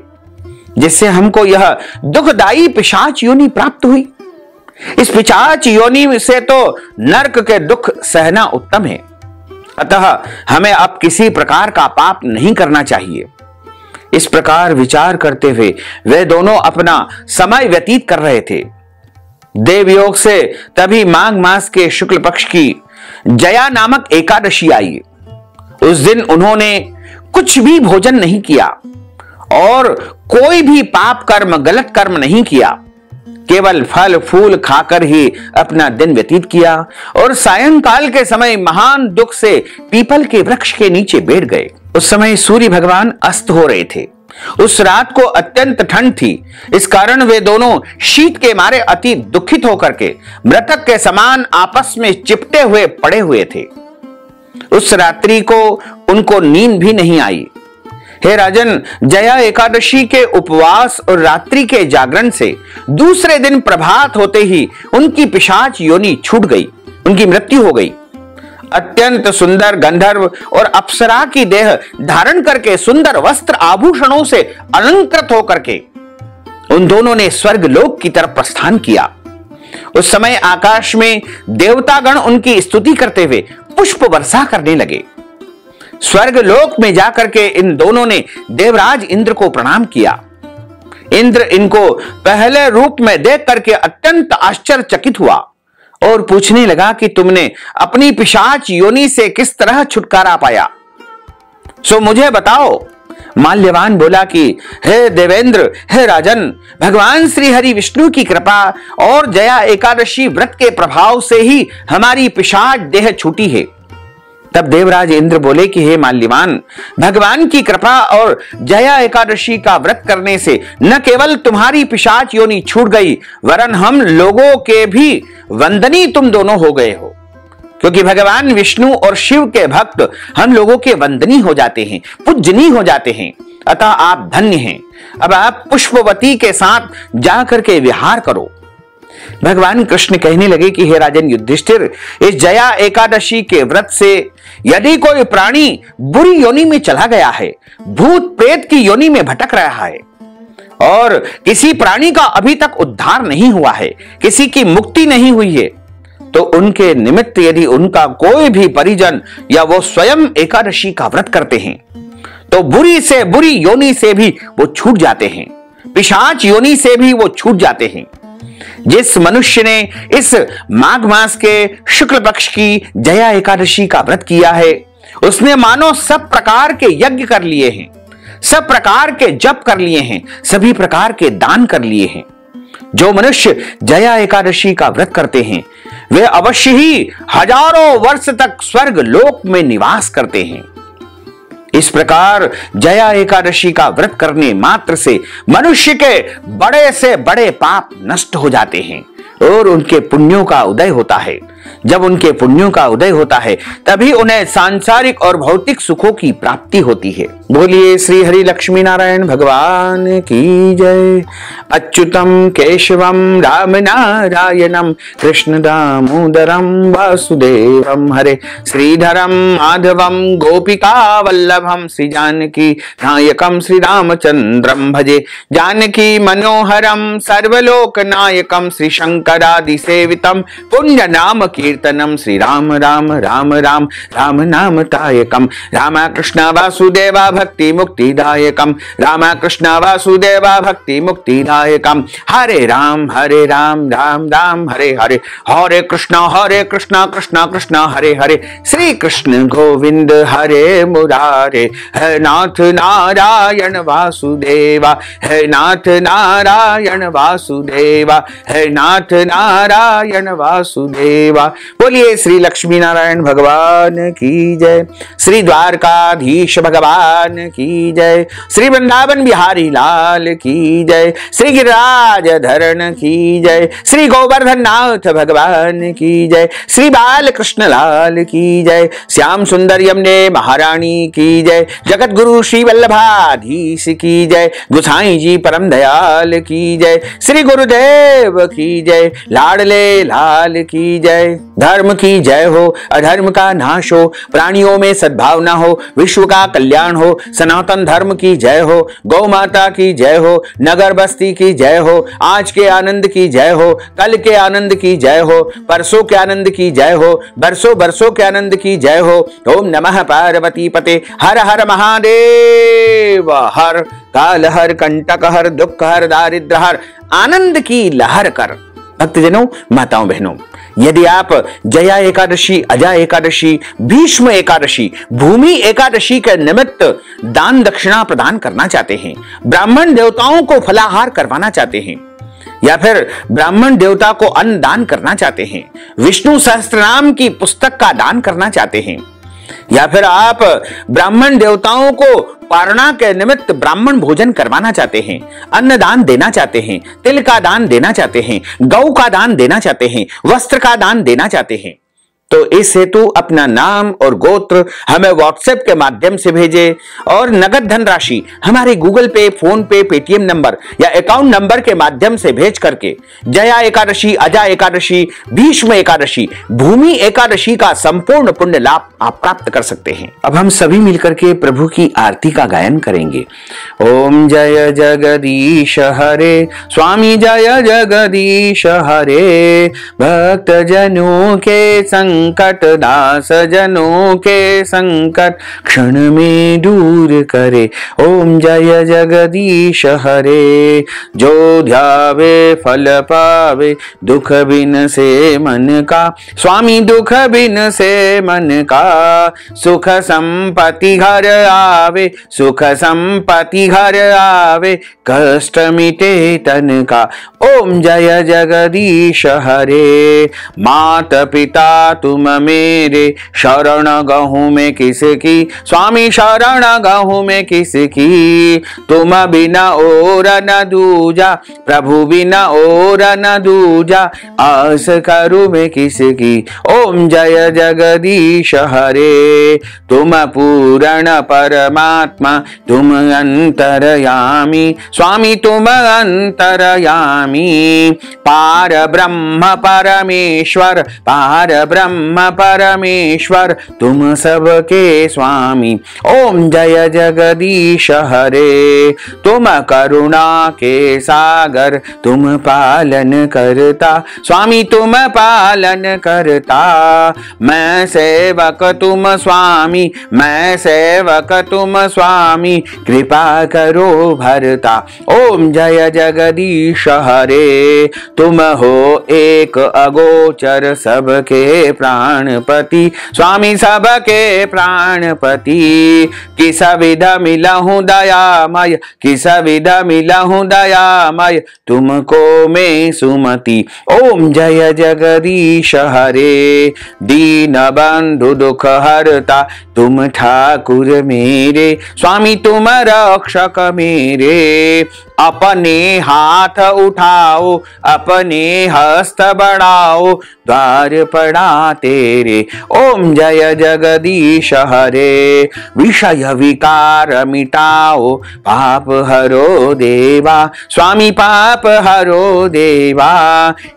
जिससे हमको यह दुखदायी पिशाच योनि प्राप्त हुई। इस पिशाच योनि से तो नरक के दुख सहना उत्तम है, अतः हमें अब किसी प्रकार का पाप नहीं करना चाहिए। इस प्रकार विचार करते हुए वे दोनों अपना समय व्यतीत कर रहे थे। देवयोग से तभी माघ मास के शुक्ल पक्ष की जया नामक एकादशी आई। उस दिन उन्होंने कुछ भी भोजन नहीं किया और कोई भी पाप कर्म, गलत कर्म नहीं किया, केवल फल फूल खाकर ही अपना दिन व्यतीत किया और सायंकाल के समय महान दुख से पीपल के वृक्ष के नीचे बैठ गए। उस समय सूर्य भगवान अस्त हो रहे थे। उस रात को अत्यंत ठंड थी, इस कारण वे दोनों शीत के मारे अति दुखित होकर के मृतक के समान आपस में चिपटे हुए पड़े हुए थे। उस रात्रि को उनको नींद भी नहीं आई। हे राजन, जया एकादशी के उपवास और रात्रि के जागरण से दूसरे दिन प्रभात होते ही उनकी पिशाच योनि छूट गई, उनकी मृत्यु हो गई। अत्यंत सुंदर गंधर्व और अप्सरा की देह धारण करके सुंदर वस्त्र आभूषणों से अलंकृत होकर के उन दोनों ने स्वर्ग लोक की तरफ प्रस्थान किया। उस समय आकाश में देवतागण उनकी स्तुति करते हुए पुष्प वर्षा करने लगे। स्वर्ग लोक में जाकर के इन दोनों ने देवराज इंद्र को प्रणाम किया। इंद्र इनको पहले रूप में देख करके अत्यंत आश्चर्यचकित हुआ और पूछने लगा कि तुमने अपनी पिशाच योनि से किस तरह छुटकारा पाया, सो मुझे बताओ। माल्यवान बोला कि हे देवेंद्र, हे राजन, भगवान श्री हरि विष्णु की कृपा और जया एकादशी व्रत के प्रभाव से ही हमारी पिशाच देह छूटी है। तब देवराज इंद्र बोले कि हे माल्यवान, भगवान की कृपा और जया एकादशी का व्रत करने से न केवल तुम्हारी पिशाच योनि छूट गई, वरन हम लोगों के भी वंदनीय तुम दोनों हो गए हो। क्योंकि भगवान विष्णु और शिव के भक्त हम लोगों के वंदनीय हो जाते हैं, पूजनीय हो जाते हैं, अतः आप धन्य हैं। अब आप पुष्पवती के साथ जाकर के विहार करो। भगवान कृष्ण कहने लगे कि हे राजन युधिष्ठिर, इस जया एकादशी के व्रत से यदि कोई प्राणी बुरी योनि में चला गया है, भूत प्रेत की योनि में भटक रहा है और किसी प्राणी का अभी तक उद्धार नहीं हुआ है, किसी की मुक्ति नहीं हुई है, तो उनके निमित्त यदि उनका कोई भी परिजन या वो स्वयं एकादशी का व्रत करते हैं तो बुरी से बुरी योनि से भी वो छूट जाते हैं, पिशाच योनि से भी वो छूट जाते हैं। जिस मनुष्य ने इस माघ मास के शुक्ल पक्ष की जया एकादशी का व्रत किया है, उसने मानो सब प्रकार के यज्ञ कर लिए हैं, सब प्रकार के जप कर लिए हैं, सभी प्रकार के दान कर लिए हैं। जो मनुष्य जया एकादशी का व्रत करते हैं वे अवश्य ही हजारों वर्ष तक स्वर्ग लोक में निवास करते हैं। इस प्रकार जया एकादशी का व्रत करने मात्र से मनुष्य के बड़े से बड़े पाप नष्ट हो जाते हैं और उनके पुण्यों का उदय होता है। जब उनके पुण्यों का उदय होता है तभी उन्हें सांसारिक और भौतिक सुखों की प्राप्ति होती है। बोलिए श्री हरि लक्ष्मी नारायण भगवान की जय। अच्युतम केशवम राम नारायणम कृष्ण दामोदरम वासुदेवम हरे श्रीधरम माधवम गोपिका वल्लभम श्री जानकी नायकम श्री रामचंद्रम भजे जानकी मनोहरम सर्वलोक नायकम श्री शंकरादि सेवितम पुण्य नाम कीर्तनम श्री राम राम राम राम राम नाम तायकम रामा कृष्ण वासुदेवा भक्ति मुक्तिदायकम रामा कृष्ण वासुदेवा भक्ति मुक्तिदायकम हरे राम राम राम हरे हरे हरे कृष्ण कृष्ण कृष्ण हरे हरे श्री कृष्ण गोविंद हरे मुरारे है नाथ नारायण वासुदेवा है नाथ नारायण वासुदेवा है नाथ नारायण वासुदेवा। बोलिए श्री लक्ष्मी नारायण भगवान की जय। श्री द्वारकाधीश भगवान की जय। श्री वृंदावन बिहारी लाल की जय। श्री गिरिराज धरण की जय। श्री गोवर्धन नाथ भगवान की जय। श्री बाल कृष्ण लाल की जय। श्याम सुंदर यमुने महारानी की जय। जगत गुरु श्री वल्लभाधीश की जय। गुसाई जी परम दयाल की जय। श्री गुरुदेव की जय। लाडले लाल की जय। धर्म की जय हो, अधर्म का नाश हो, प्राणियों में सद्भावना हो, विश्व का कल्याण हो, सनातन धर्म की जय हो, गौ माता की जय हो, नगर बस्ती की जय हो, आज के आनंद की जय हो, कल के आनंद की जय हो, परसों के आनंद की जय हो, बरसों बरसों के आनंद की जय हो। ओम नमः पार्वती पते हर हर महादेव हर काल हर कंटक हर दुख हर दारिद्र हर आनंद की लहर कर। भक्तजनों, माताओं बहनों, यदि आप जया एकादशी, अजय एकादशी, भीष्म एकादशी, भूमि एकादशी के निमित्त दान दक्षिणा प्रदान करना चाहते हैं, ब्राह्मण देवताओं को फलाहार करवाना चाहते हैं, या फिर ब्राह्मण देवता को अन्न दान करना चाहते हैं, विष्णु सहस्त्रनाम की पुस्तक का दान करना चाहते हैं, या फिर आप ब्राह्मण देवताओं को पारणा के निमित्त ब्राह्मण भोजन करवाना चाहते हैं, अन्न दान देना चाहते हैं, तिल का दान देना चाहते हैं, गौ का दान देना चाहते हैं, वस्त्र का दान देना चाहते हैं, तो इस हेतु अपना नाम और गोत्र हमें व्हाट्सएप के माध्यम से भेजें और नगद धनराशि हमारे गूगल पे, फोन पे, पेटीएम नंबर या अकाउंट नंबर के माध्यम से भेज करके जया एकादशी, अजय एकादशी, भीष्म एकादशी, भूमि एकादशी का संपूर्ण पुण्य लाभ आप प्राप्त कर सकते हैं। अब हम सभी मिलकर के प्रभु की आरती का गायन करेंगे। ओम जय जगदीश हरे, स्वामी जय जगदीश हरे, भक्त जनों के संकट, दास जनों के संकट क्षण में दूर करे। ओम जय जगदीश हरे, जो ध्यावे फल पावे, दुख बिन से मन का, स्वामी दुख बिन से मन का, सुख संपत्ति घर आवे, सुख संपत्ति घर आवे, कष्ट मिटे तन का। ओम जय जगदीश हरे, माता पिता तुम मेरे, शरण गहूँ मैं किसकी, स्वामी शरण गहूँ मैं किसकी, तुम बिना और न दूजा, प्रभु बिना और न दूजा, आस करूँ मैं किसकी। ओम जय जगदीश हरे, तुम पूर्ण परमात्मा, तुम अंतरयामी, स्वामी तुम अंतरयामी, पार ब्रह्म परमेश्वर, पार ब्रह्म परमेश्वर, तुम सबके स्वामी। ओम जय जगदीश हरे, तुम करुणा के सागर, तुम पालन करता, स्वामी तुम पालन करता, मैं सेवक तुम स्वामी, मैं सेवक तुम स्वामी, कृपा करो भरता। ओम जय जगदीश हरे, तुम हो एक अगोचर सबके प्राणपति, स्वामी सबके प्राणपति, किस विध मिलहूँ दयामय, किस विध मिलहूँ दयामय, तुमको मैं सुमति। ओम जय जगदीश हरे, दीन बंधु दुख हरता, तुम ठाकुर मेरे, स्वामी तुम रक्षक मेरे, अपने हाथ उठाओ, अपने हस्त बढ़ाओ, द्वार पड़ा तेरे। ओम जय जगदीश हरे, विषय विकार मिटाओ, पाप हरो देवा, स्वामी पाप हरो देवा,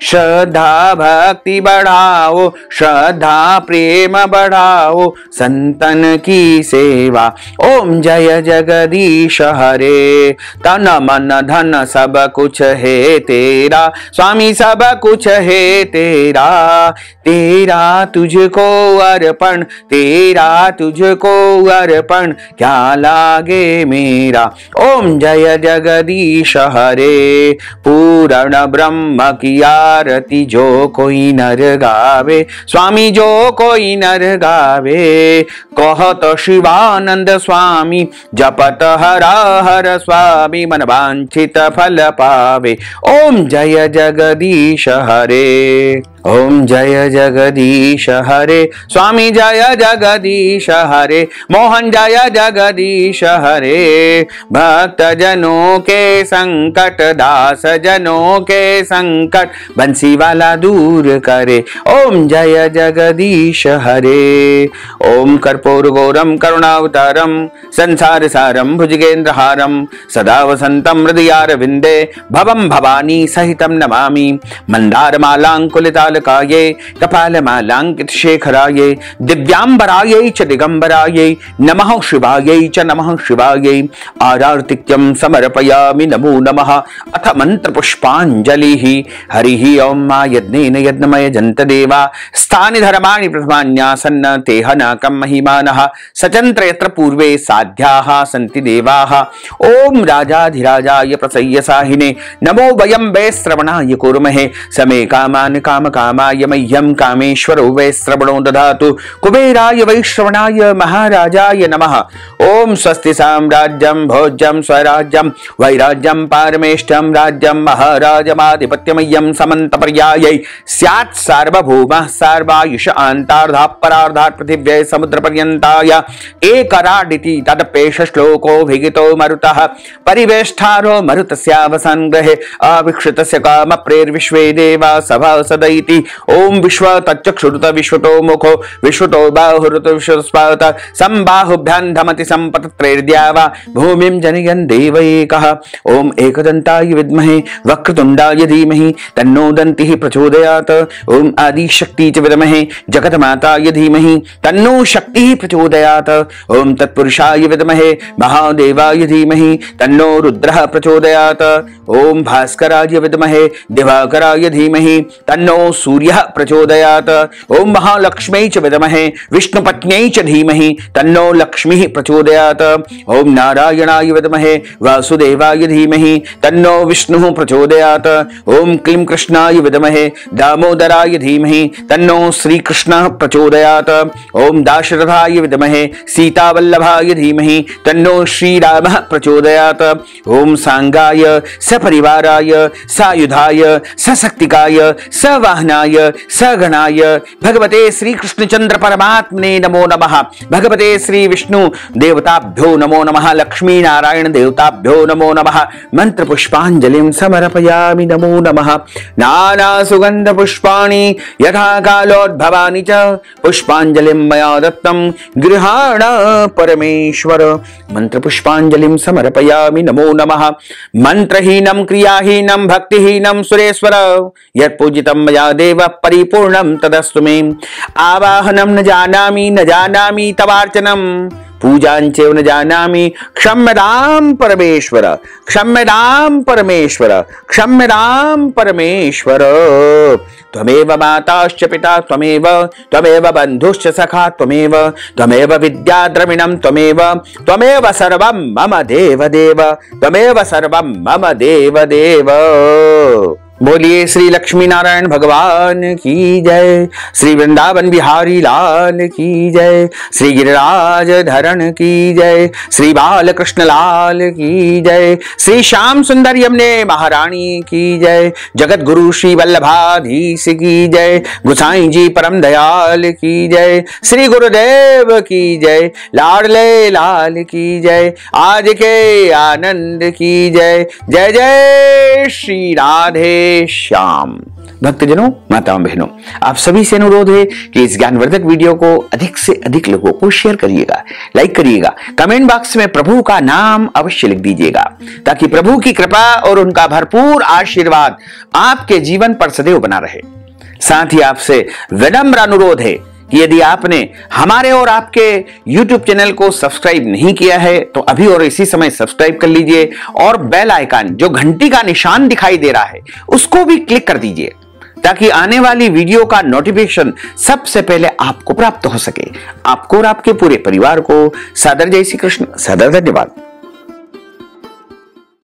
श्रद्धा भक्ति बढ़ाओ, श्रद्धा प्रेम बढ़ाओ, संतन की सेवा। ओम जय जगदीश हरे, तन मन धन सब कुछ है तेरा, स्वामी सब कुछ है तेरा, तेरा तुझको अर्पण, तेरा तुझको अर्पण, क्या लागे मेरा। ओम जय जगदीश हरे, पूर्ण ब्रह्म की आरती जो कोई नर गावे, स्वामी जो कोई नर गावे, कहत शिवानंद स्वामी, जपत हरा हर स्वामी, मन वांछित फल पावे। ओम जय जगदीश हरे, ओम जय जगदीश हरे, स्वामी जय जगदीश हरे, मोहन जय जगदीश हरे, भक्त जनों के संकट, दास जनों के संकट, बंसी वाला दूर करे। ओम जय जगदीश हरे, ओम कर्पूर गौरम करुणावतारम, संसार सारम भुजगेंद्रहारम, सदा वसंतम हृदयारविंदे, भवम भवानी सहितम नमामि, मंदार मालांकुलिता काये, कपाल मालांकित शेखराये, दिव्यांबराये च दिगंबराये, नमः शिवाये च नमः शिवाये, आरार्तिक्यं समर्पयामि नमो नमः। अथ मंत्र पुष्पांजलिः। हरिः ओम मा यज्ञेन यज्ञमय जन्त देवा, स्थानि धर्माणि प्रथमान्यासन्न तेह नाकं महिमानः, सचन्त्र यत्र पूर्वे साध्याः सन्ति देवाः। ओम राजाधिराजाय प्रसय्यसाहिने, नमो वयं वै श्रवणाय कुर्महे, समे कामान् काम कामाय मह्यं कामेश्वरो वै श्रवणो दधातु, कुबेराय वै श्रवणाय महाराजाय नमः। ओम स्वस्ति साम्राज्यं भोज्यं स्वराज्यं वैराज्यं पारमेष्ठ्यं राज्यं महाराजमाधिपत्यमय्यं समन्तपर्यायै स्यात् सार्वभौमः सर्वायुष आन्तार्धाः परार्धात् पृथिव्यै समुद्रपर्यन्ताय एकराडिति तदपेश श्लोकोऽभिहितो मरुतः परिवेष्टारो मरुतस्यावसंग्रहे अविक्षितस्य कामप्रेर्विश्वे देवा सभासदैति। ओम विश्व तच्चक्षुरुत विश्वतो मुखो विश्वतो बाहुरुत विश्वस्पात संबाहुभ्यां धमति संपतत्रेर्द्यावा भूमिं जनयन् देवैकः। ओम एकदन्ताय विद्महे वक्रतुण्डाय धीमहि तन्नो दन्तिः प्रचोदयात्। ओम आदिशक्ति च विद्महे जगन्माताय धीमहि तन्नो शक्तिः प्रचोदयात्। ओम तत्पुरुषाय विद्महे महादेवाय धीमहि तन्नो रुद्रः प्रचोदयात्। ओम भास्कराय विद्महे दिवाकराय धीमहि तन्नो सूर्यः प्रचोदयात्। ओम महालक्ष्म्यै च विद्महे विष्णुपत्न्यै च धीमहि तन्नो लक्ष्मीः प्रचोदयात्। प्रचोदयात्। ओम नारायणाय विद्महे वासुदेवाय धीमहि तन्नो विष्णुः प्रचोदयात्। ओम क्लीं कृष्णाय विद्महे दामोदराय धीमहि तन्नो श्रीकृष्णः प्रचोदयात्। ओम दाशरथाय विद्महे सीतावल्लभाय धीमहि तन्नो श्रीरामः प्रचोदयात्। ओम सांगाय सपरिवाराय सायुधाय सशक्तिकाय सवाहनाय सगणाय भगवते श्री कृष्णचंद्र परमात्मने नमो नमः। भगवते श्री विष्णु देवताभ्यो नमो नमः। लक्ष्मी नारायण देवताभ्यो नमो नमः। मंत्र पुष्पांजलिं समर्पयामि नमो नमः। नाना सुगंध पुष्पाणि यथा कालोद्भवानि च पुष्पांजलिं मया दत्तं गृहाण परमेश्वर। मंत्र पुष्पांजलिं समर्पयामि नमो नमः। मंत्रहीनं क्रियाहीनं भक्तिहीनं सुरेश्वर यत्पूजितं मया देव परिपूर्णं तदस्तु मे। आवाहनं न जानामि तवार्चनं पूजांचैव न जानामि क्षम्यतां परमेश्वर क्षम्यतां परमेश्वर क्षम्यतां परमेश्वर। त्वमेव माताश्च पिता त्वमेव बन्धुश्च सखा त्वमेव विद्या द्रविणं त्वमेव सर्वं मम देवदेव त्वमेव सर्वं मम देवदेव। बोलिए श्री लक्ष्मी नारायण भगवान की जय। श्री वृंदावन बिहारी लाल की जय। श्री गिरिराज धरण की जय। श्री बालकृष्ण लाल की जय। श्री श्याम सुंदर यमुने महारानी की जय। जगत गुरु श्री वल्लभाधीश की जय। गुसाई जी परम दयाल की जय। श्री गुरुदेव की जय। लाडले लाल की जय। आज के आनंद की जय। जय जय श्री राधे श्याम। भक्तजनों, माताओं, बहनों, आप सभी से अनुरोध है कि इस ज्ञानवर्धक वीडियो को अधिक से अधिक लोगों को शेयर करिएगा, लाइक करिएगा, कमेंट बॉक्स में प्रभु का नाम अवश्य लिख दीजिएगा, ताकि प्रभु की कृपा और उनका भरपूर आशीर्वाद आपके जीवन पर सदैव बना रहे। साथ ही आपसे विनम्र अनुरोध है कि यदि आपने हमारे और आपके YouTube चैनल को सब्सक्राइब नहीं किया है तो अभी और इसी समय सब्सक्राइब कर लीजिए और बेल आइकन जो घंटी का निशान दिखाई दे रहा है उसको भी क्लिक कर दीजिए, ताकि आने वाली वीडियो का नोटिफिकेशन सबसे पहले आपको प्राप्त हो सके। आपको और आपके पूरे परिवार को सादर जय श्री कृष्ण, सादर धन्यवाद।